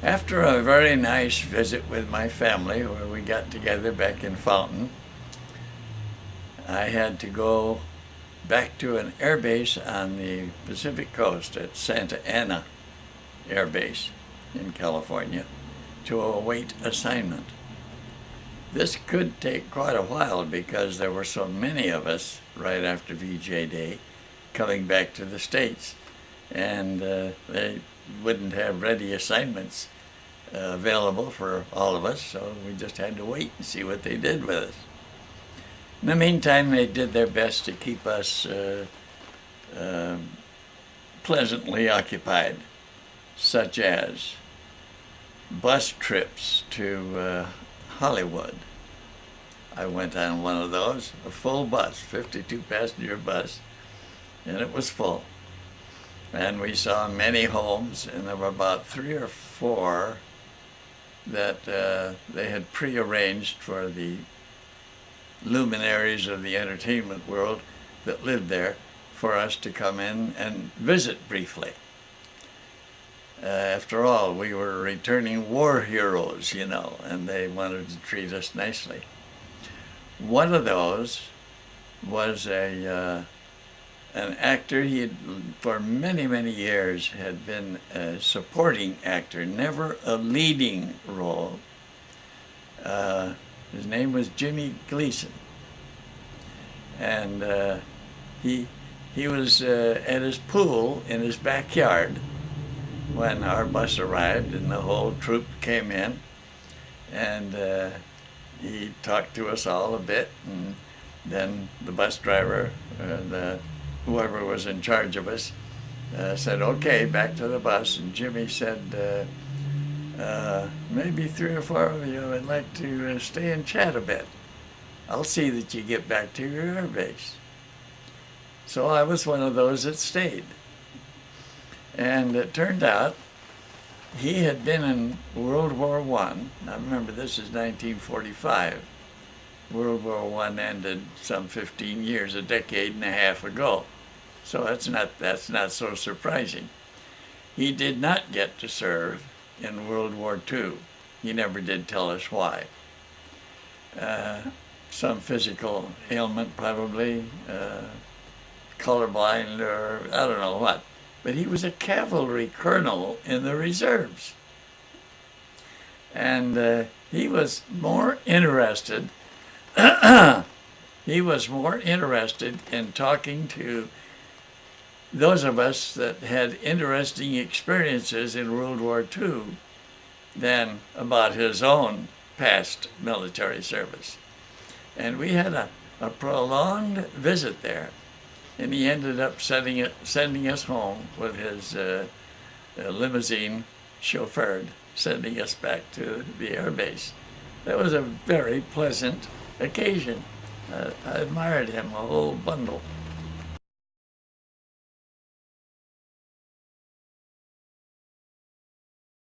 After a very nice visit with my family, where we got together back in Fountain, I had to go back to an air base on the Pacific coast at Santa Ana Air Base in California to await assignment. This could take quite a while because there were so many of us right after VJ Day coming back to the States, and they wouldn't have ready assignments available for all of us, so we just had to wait and see what they did with us. In the meantime, they did their best to keep us pleasantly occupied, such as bus trips to Hollywood. I went on one of those, a full bus, 52-passenger bus, and it was full. And we saw many homes, and there were about 3 or 4 that they had prearranged for the luminaries of the entertainment world that lived there for us to come in and visit briefly. After all, we were returning war heroes, and they wanted to treat us nicely. One of those was an actor. He had, for many, many years, had been a supporting actor, never a leading role. His name was Jimmy Gleason, and he was at his pool in his backyard when our bus arrived, and the whole troop came in, and he talked to us all a bit, and then the bus driver, whoever was in charge of us, said, "Okay, back to the bus." And Jimmy said, "Maybe 3 or 4 of you would like to stay and chat a bit. I'll see that you get back to your air base." So I was one of those that stayed. And it turned out he had been in World War I. Now remember, this is 1945. World War I ended some 15 years, a decade and a half ago. So that's not so surprising. He did not get to serve in World War II. He never did tell us why. Some physical ailment probably, colorblind, or I don't know what. But he was a cavalry colonel in the reserves. And he was more interested in talking to those of us that had interesting experiences in World War II than about his own past military service. And we had a prolonged visit there. And he ended up sending us home with his limousine chauffeured, sending us back to the air base. That was a very pleasant occasion. I admired him a whole bundle.